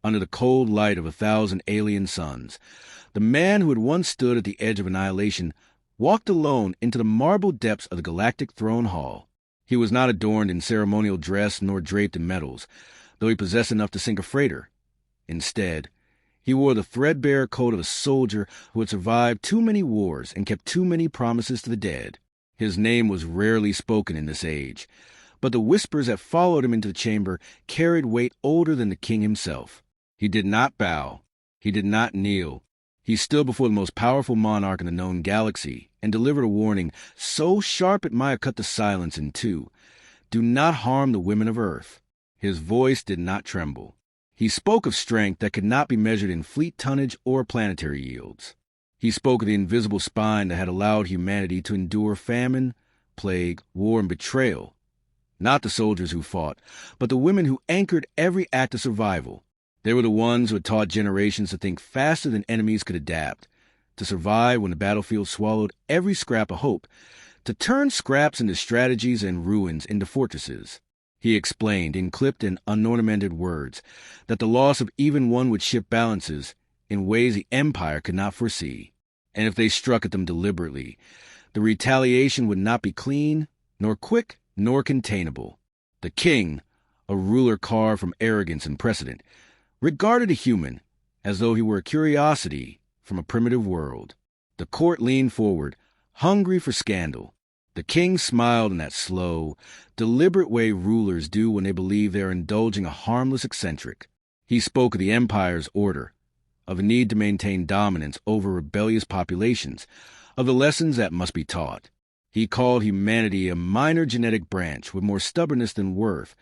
under the cold light of 1,000 alien suns. The man who had once stood at the edge of annihilation walked alone into the marble depths of the Galactic throne hall. He was not adorned in ceremonial dress nor draped in medals, though he possessed enough to sink a freighter. Instead, he wore the threadbare coat of a soldier who had survived too many wars and kept too many promises to the dead. His name was rarely spoken in this age, but the whispers that followed him into the chamber carried weight older than the king himself. He did not bow. He did not kneel. He stood before the most powerful monarch in the known galaxy and delivered a warning so sharp it might have cut the silence in two. Do not harm the women of Earth. His voice did not tremble. He spoke of strength that could not be measured in fleet tonnage or planetary yields. He spoke of the invisible spine that had allowed humanity to endure famine, plague, war, and betrayal. Not the soldiers who fought, but the women who anchored every act of survival. They were the ones who had taught generations to think faster than enemies could adapt, to survive when the battlefield swallowed every scrap of hope, to turn scraps into strategies and ruins into fortresses. He explained in clipped and unornamented words that the loss of even one would shift balances in ways the Empire could not foresee, and if they struck at them deliberately, the retaliation would not be clean, nor quick, nor containable. The king, a ruler carved from arrogance and precedent, regarded a human as though he were a curiosity from a primitive world. The court leaned forward, hungry for scandal. The king smiled in that slow, deliberate way rulers do when they believe they are indulging a harmless eccentric. He spoke of the Empire's order, of a need to maintain dominance over rebellious populations, of the lessons that must be taught. He called humanity a minor genetic branch with more stubbornness than worth,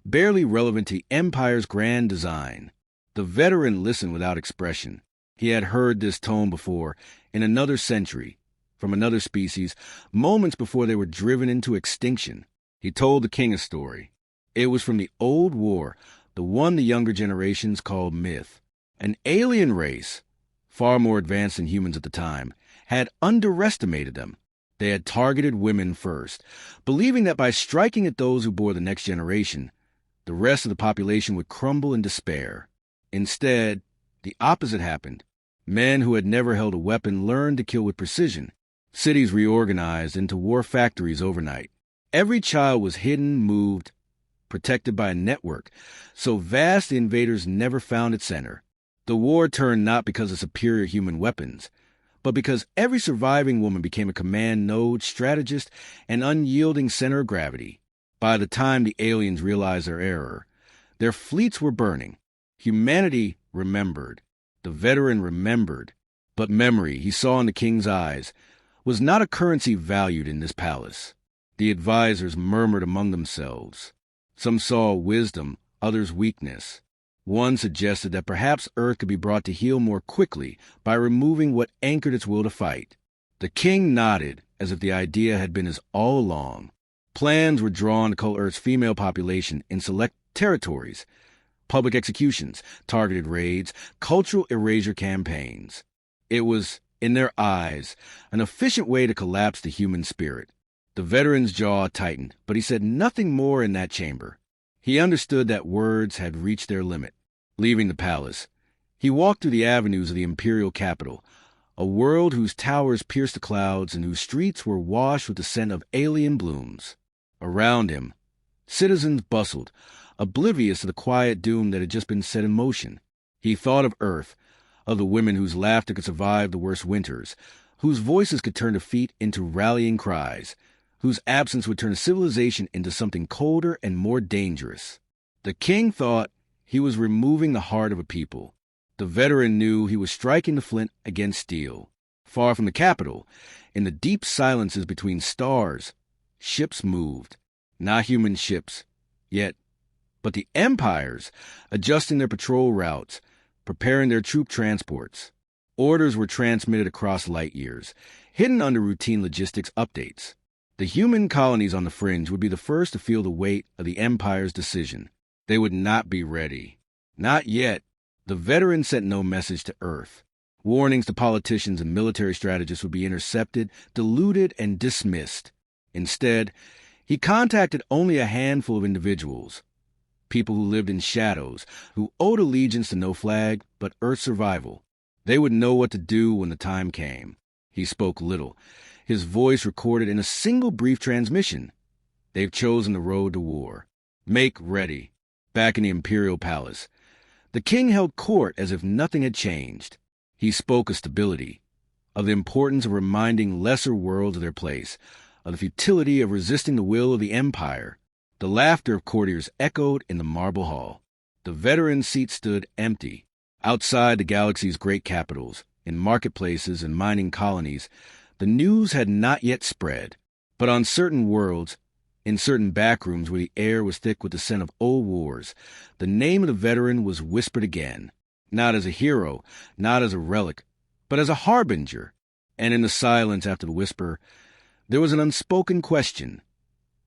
barely relevant to the Empire's grand design. The veteran listened without expression. He had heard this tone before, in another century, from another species, moments before they were driven into extinction. He told the king a story. It was from the old war, the one the younger generations called myth. An alien race, far more advanced than humans at the time, had underestimated them. They had targeted women first, believing that by striking at those who bore the next generation, the rest of the population would crumble in despair. Instead, the opposite happened. Men who had never held a weapon learned to kill with precision. Cities reorganized into war factories overnight. Every child was hidden, moved, protected by a network, so vast the invaders never found its center. The war turned not because of superior human weapons, but because every surviving woman became a command node, strategist, and unyielding center of gravity. By the time the aliens realized their error, their fleets were burning. Humanity remembered. The veteran remembered. But memory, he saw in the king's eyes, was not a currency valued in this palace. The advisors murmured among themselves. Some saw wisdom, others weakness. One suggested that perhaps Earth could be brought to heel more quickly by removing what anchored its will to fight. The king nodded, as if the idea had been his all along. Plans were drawn to cull Earth's female population in select territories, public executions, targeted raids, cultural erasure campaigns. It was, in their eyes, an efficient way to collapse the human spirit. The veteran's jaw tightened, but he said nothing more in that chamber. He understood that words had reached their limit. Leaving the palace, he walked through the avenues of the imperial capital, a world whose towers pierced the clouds and whose streets were washed with the scent of alien blooms. Around him, citizens bustled, oblivious to the quiet doom that had just been set in motion. He thought of Earth, of the women whose laughter could survive the worst winters, whose voices could turn defeat into rallying cries, whose absence would turn civilization into something colder and more dangerous. The king thought he was removing the heart of a people. The veteran knew he was striking the flint against steel. Far from the capital, in the deep silences between stars, ships moved. Not human ships, yet, but the empires, adjusting their patrol routes, preparing their troop transports. Orders were transmitted across light years, hidden under routine logistics updates. The human colonies on the fringe would be the first to feel the weight of the Empire's decision. They would not be ready. Not yet. The veteran sent no message to Earth. Warnings to politicians and military strategists would be intercepted, diluted, and dismissed. Instead, he contacted only a handful of individuals. people who lived in shadows, who owed allegiance to no flag but Earth's survival. They would know what to do when the time came. He spoke little, his voice recorded in a single brief transmission. They've chosen the road to war. Make ready. Back in the Imperial Palace, the king held court as if nothing had changed. He spoke of stability, of the importance of reminding lesser worlds of their place, of the futility of resisting the will of the Empire. The laughter of courtiers echoed in the marble hall. The veteran seats stood empty. Outside the galaxy's great capitals, in marketplaces and mining colonies, the news had not yet spread. But on certain worlds, in certain backrooms where the air was thick with the scent of old wars, the name of the veteran was whispered again, not as a hero, not as a relic, but as a harbinger. And in the silence after the whisper, there was an unspoken question.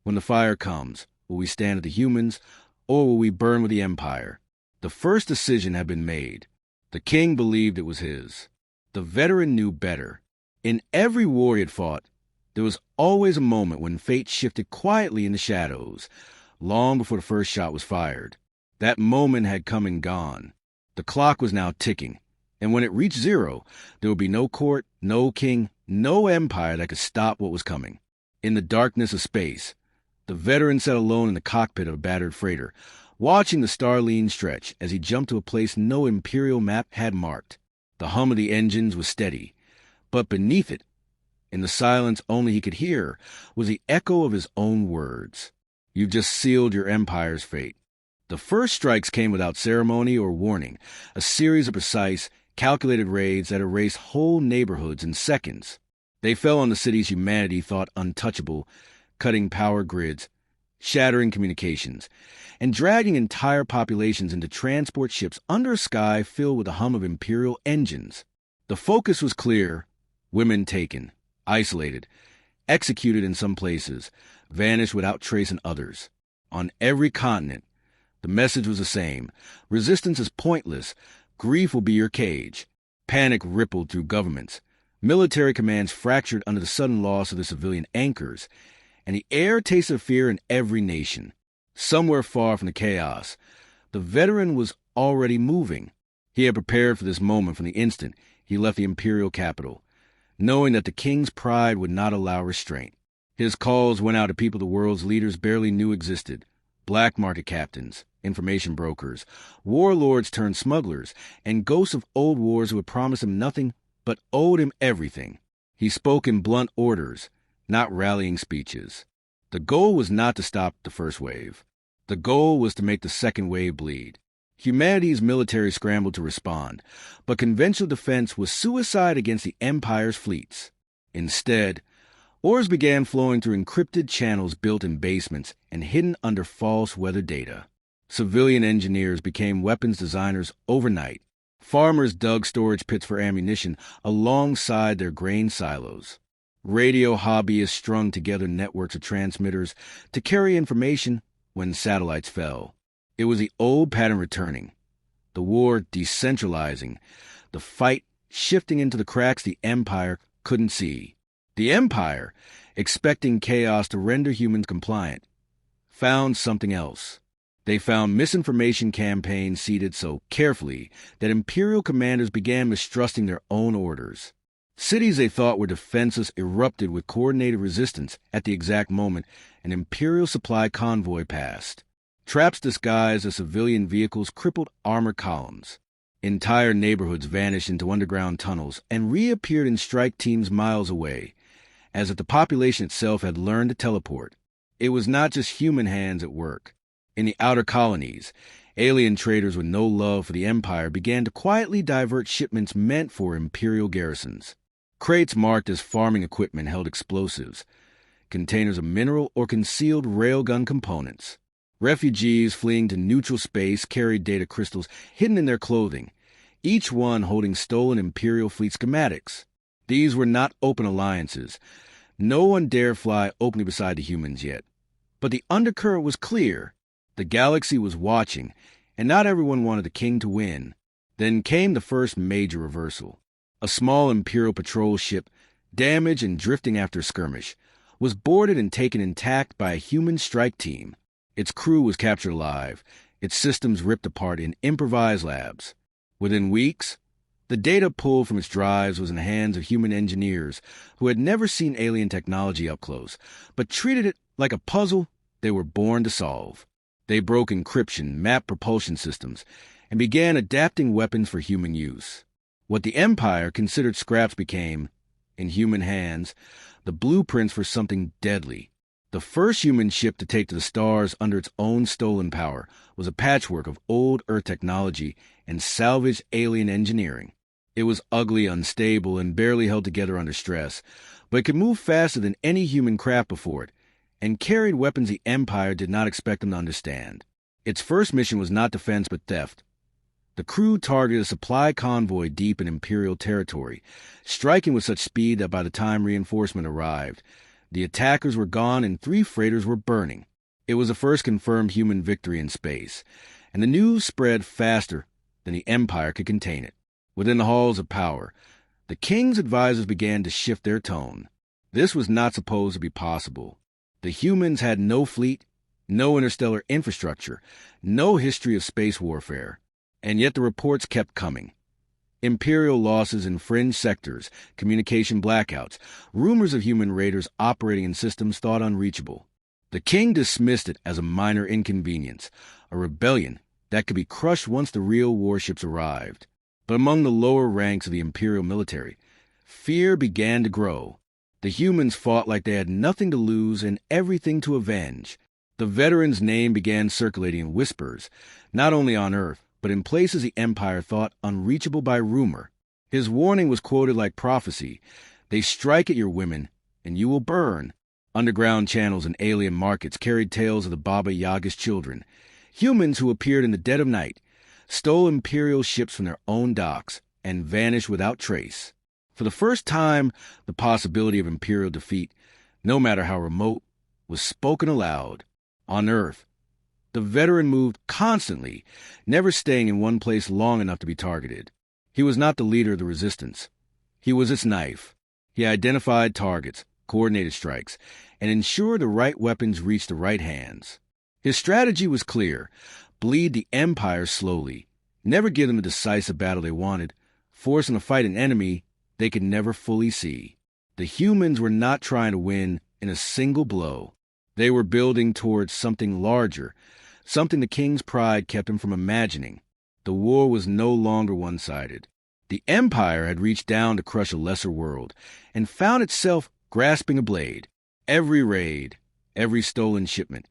When the fire comes, will we stand with the humans, or will we burn with the Empire? The first decision had been made. The king believed it was his. The veteran knew better. In every war he had fought, there was always a moment when fate shifted quietly in the shadows, long before the first shot was fired. That moment had come and gone. The clock was now ticking, and when it reached zero, there would be no court, no king, no empire that could stop what was coming. In the darkness of space, the veteran sat alone in the cockpit of a battered freighter, watching the Starline stretch as he jumped to a place no Imperial map had marked. The hum of the engines was steady, but beneath it, in the silence only he could hear, was the echo of his own words. You've just sealed your Empire's fate. The first strikes came without ceremony or warning, a series of precise, calculated raids that erased whole neighborhoods in seconds. They fell on the cities humanity thought untouchable, cutting power grids, shattering communications, and dragging entire populations into transport ships under a sky filled with the hum of Imperial engines. The focus was clear: women taken, isolated, executed in some places, vanished without trace in others. On every continent, the message was the same: resistance is pointless, grief will be your cage. Panic rippled through governments. Military commands fractured under the sudden loss of their civilian anchors, and the air tasted of fear in every nation. Somewhere far from the chaos, the veteran was already moving. He had prepared for this moment from the instant he left the imperial capital, knowing that the king's pride would not allow restraint. His calls went out to people the world's leaders barely knew existed: black market captains, information brokers, warlords turned smugglers, and ghosts of old wars who had promised him nothing but owed him everything. He spoke in blunt orders, not rallying speeches. The goal was not to stop the first wave. The goal was to make the second wave bleed. Humanity's military scrambled to respond, but conventional defense was suicide against the Empire's fleets. Instead, orders began flowing through encrypted channels built in basements and hidden under false weather data. Civilian engineers became weapons designers overnight. Farmers dug storage pits for ammunition alongside their grain silos. Radio hobbyists strung together networks of transmitters to carry information when satellites fell. It was the old pattern returning, the war decentralizing, the fight shifting into the cracks the Empire couldn't see. The Empire, expecting chaos to render humans compliant, found something else. They found misinformation campaigns seeded so carefully that Imperial commanders began mistrusting their own orders. Cities they thought were defenseless erupted with coordinated resistance at the exact moment an Imperial supply convoy passed. Traps disguised as civilian vehicles crippled armor columns. Entire neighborhoods vanished into underground tunnels and reappeared in strike teams miles away, as if the population itself had learned to teleport. It was not just human hands at work. In the outer colonies, alien traders with no love for the Empire began to quietly divert shipments meant for Imperial garrisons. Crates marked as farming equipment held explosives, containers of mineral or concealed railgun components. Refugees fleeing to neutral space carried data crystals hidden in their clothing, each one holding stolen Imperial fleet schematics. These were not open alliances. No one dared fly openly beside the humans yet. But the undercurrent was clear. The galaxy was watching, and not everyone wanted the king to win. Then came the first major reversal. A small Imperial patrol ship, damaged and drifting after a skirmish, was boarded and taken intact by a human strike team. Its crew was captured alive, its systems ripped apart in improvised labs. Within weeks, the data pulled from its drives was in the hands of human engineers who had never seen alien technology up close, but treated it like a puzzle they were born to solve. They broke encryption, mapped propulsion systems, and began adapting weapons for human use. What the Empire considered scraps became, in human hands, the blueprints for something deadly. The first human ship to take to the stars under its own stolen power was a patchwork of old Earth technology and salvaged alien engineering. It was ugly, unstable, and barely held together under stress, but it could move faster than any human craft before it, and carried weapons the Empire did not expect them to understand. Its first mission was not defense but theft. The crew targeted a supply convoy deep in Imperial territory, striking with such speed that by the time reinforcement arrived, the attackers were gone and 3 freighters were burning. It was the first confirmed human victory in space, and the news spread faster than the Empire could contain it. Within the halls of power, the king's advisors began to shift their tone. This was not supposed to be possible. The humans had no fleet, no interstellar infrastructure, no history of space warfare, and yet the reports kept coming. Imperial losses in fringe sectors, communication blackouts, rumors of human raiders operating in systems thought unreachable. The king dismissed it as a minor inconvenience, a rebellion that could be crushed once the real warships arrived. But among the lower ranks of the Imperial military, fear began to grow. The humans fought like they had nothing to lose and everything to avenge. The veteran's name began circulating in whispers, not only on Earth, but in places the Empire thought unreachable by rumor. His warning was quoted like prophecy. They strike at your women, and you will burn. Underground channels and alien markets carried tales of the Baba Yaga's children, humans who appeared in the dead of night, stole Imperial ships from their own docks, and vanished without trace. For the first time, the possibility of Imperial defeat, no matter how remote, was spoken aloud. On Earth, the veteran moved constantly, never staying in one place long enough to be targeted. He was not the leader of the resistance. He was its knife. He identified targets, coordinated strikes, and ensured the right weapons reached the right hands. His strategy was clear: bleed the Empire slowly, never give them the decisive battle they wanted, force them to fight an enemy they could never fully see. The humans were not trying to win in a single blow. They were building towards something larger, something the king's pride kept him from imagining. The war was no longer one-sided. The Empire had reached down to crush a lesser world, and found itself grasping a blade. Every raid, every stolen shipment,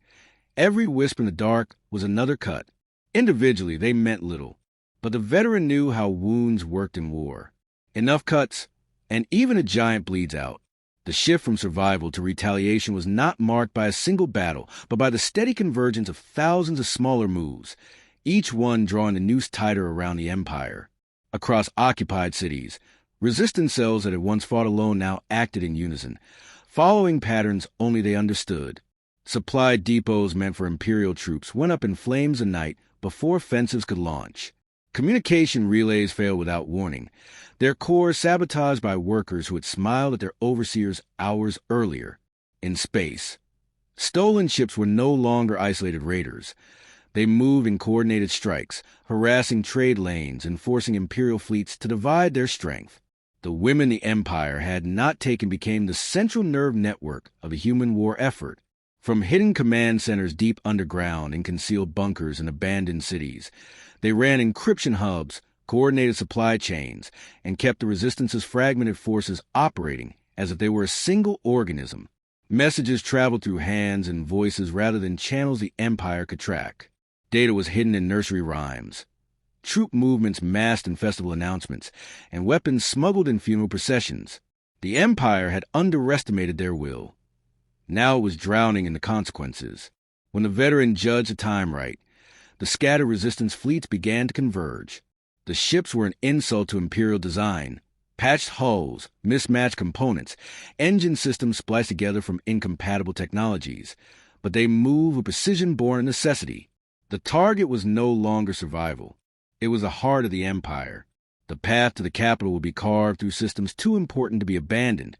every wisp in the dark was another cut. Individually, they meant little, but the veteran knew how wounds worked in war. Enough cuts, and even a giant bleeds out. The shift from survival to retaliation was not marked by a single battle, but by the steady convergence of thousands of smaller moves, each one drawing the noose tighter around the Empire. Across occupied cities, resistance cells that had once fought alone now acted in unison, following patterns only they understood. Supply depots meant for Imperial troops went up in flames a night before offensives could launch. Communication relays failed without warning, their core sabotaged by workers who had smiled at their overseers hours earlier. In space, stolen ships were no longer isolated raiders. They moved in coordinated strikes, harassing trade lanes and forcing Imperial fleets to divide their strength. The women the Empire had not taken became the central nerve network of the human war effort. From hidden command centers deep underground in concealed bunkers and abandoned cities, they ran encryption hubs, coordinated supply chains, and kept the Resistance's fragmented forces operating as if they were a single organism. Messages traveled through hands and voices rather than channels the Empire could track. Data was hidden in nursery rhymes, troop movements masked in festival announcements, and weapons smuggled in funeral processions. The Empire had underestimated their will. Now it was drowning in the consequences. When the veteran judged the time right, the scattered resistance fleets began to converge. The ships were an insult to Imperial design. Patched hulls, mismatched components, engine systems spliced together from incompatible technologies. But they moved with precision born of necessity. The target was no longer survival. It was the heart of the Empire. The path to the capital would be carved through systems too important to be abandoned,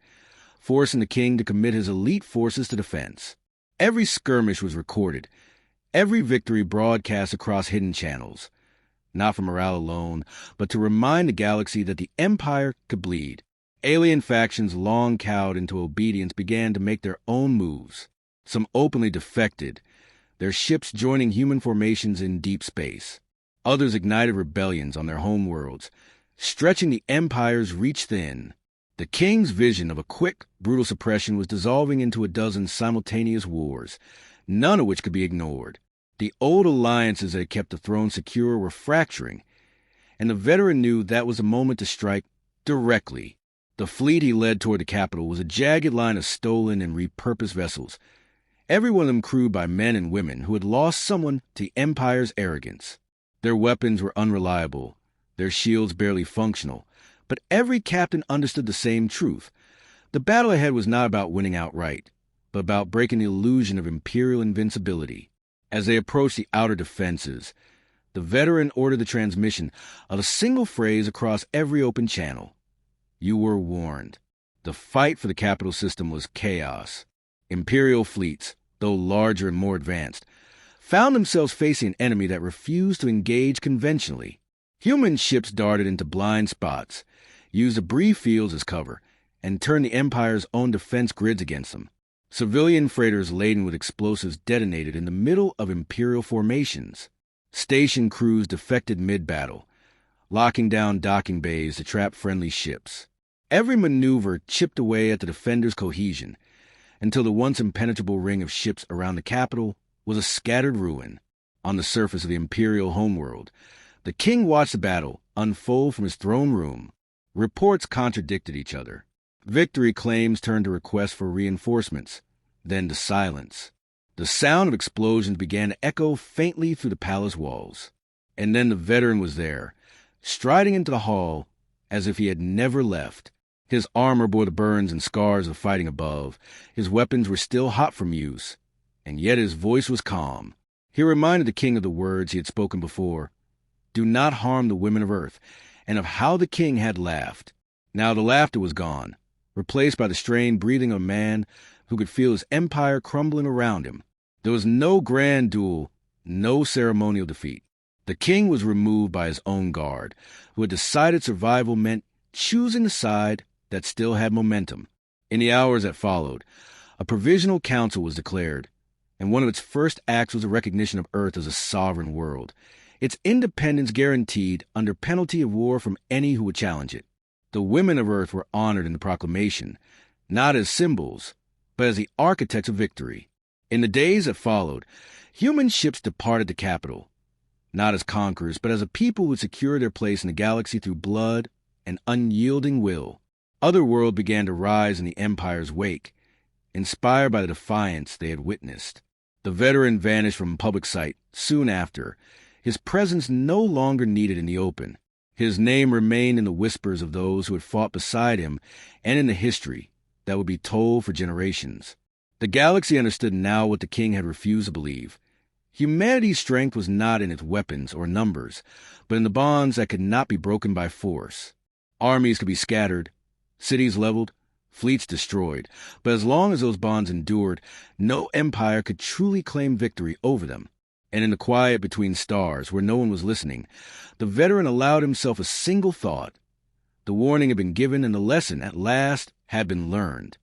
forcing the king to commit his elite forces to defense. Every skirmish was recorded, Every victory broadcast across hidden channels, not for morale alone, but to remind the galaxy that the Empire could bleed. Alien factions long cowed into obedience began to make their own moves. Some openly defected, their ships joining human formations in deep space. Others ignited rebellions on their home worlds, stretching the Empire's reach thin. The king's vision of a quick, brutal suppression was dissolving into a dozen simultaneous wars, none of which could be ignored. The old alliances that had kept the throne secure were fracturing, and the veteran knew that was a moment to strike directly. The fleet he led toward the capital was a jagged line of stolen and repurposed vessels, every one of them crewed by men and women who had lost someone to the Empire's arrogance. Their weapons were unreliable, their shields barely functional, but every captain understood the same truth. The battle ahead was not about winning outright, but about breaking the illusion of Imperial invincibility. As they approached the outer defenses, the veteran ordered the transmission of a single phrase across every open channel. You were warned. The fight for the capital system was chaos. Imperial fleets, though larger and more advanced, found themselves facing an enemy that refused to engage conventionally. Human ships darted into blind spots, used debris fields as cover, and turned the Empire's own defense grids against them. Civilian freighters laden with explosives detonated in the middle of Imperial formations. Station crews defected mid-battle, locking down docking bays to trap friendly ships. Every maneuver chipped away at the defenders' cohesion, until the once impenetrable ring of ships around the capital was a scattered ruin. On the surface of the Imperial homeworld, the king watched the battle unfold from his throne room. Reports contradicted each other. Victory claims turned to requests for reinforcements, then to silence. The sound of explosions began to echo faintly through the palace walls. And then the veteran was there, striding into the hall as if he had never left. His armor bore the burns and scars of fighting above. His weapons were still hot from use, and yet his voice was calm. He reminded the king of the words he had spoken before. Do not harm the women of Earth, and of how the king had laughed. Now the laughter was gone, replaced by the strained breathing of a man who could feel his empire crumbling around him. There was no grand duel, no ceremonial defeat. The king was removed by his own guard, who had decided survival meant choosing the side that still had momentum. In the hours that followed, a provisional council was declared, and one of its first acts was a recognition of Earth as a sovereign world, its independence guaranteed under penalty of war from any who would challenge it. The women of Earth were honored in the proclamation, not as symbols, but as the architects of victory. In the days that followed, human ships departed the capital, not as conquerors, but as a people who would secure their place in the galaxy through blood and unyielding will. Other worlds began to rise in the Empire's wake, inspired by the defiance they had witnessed. The veteran vanished from public sight soon after, his presence no longer needed in the open. His name remained in the whispers of those who had fought beside him and in the history that would be told for generations. The galaxy understood now what the king had refused to believe. Humanity's strength was not in its weapons or numbers, but in the bonds that could not be broken by force. Armies could be scattered, cities leveled, fleets destroyed, but as long as those bonds endured, no empire could truly claim victory over them. And in the quiet between stars, where no one was listening, the veteran allowed himself a single thought. The warning had been given and the lesson, at last, had been learned.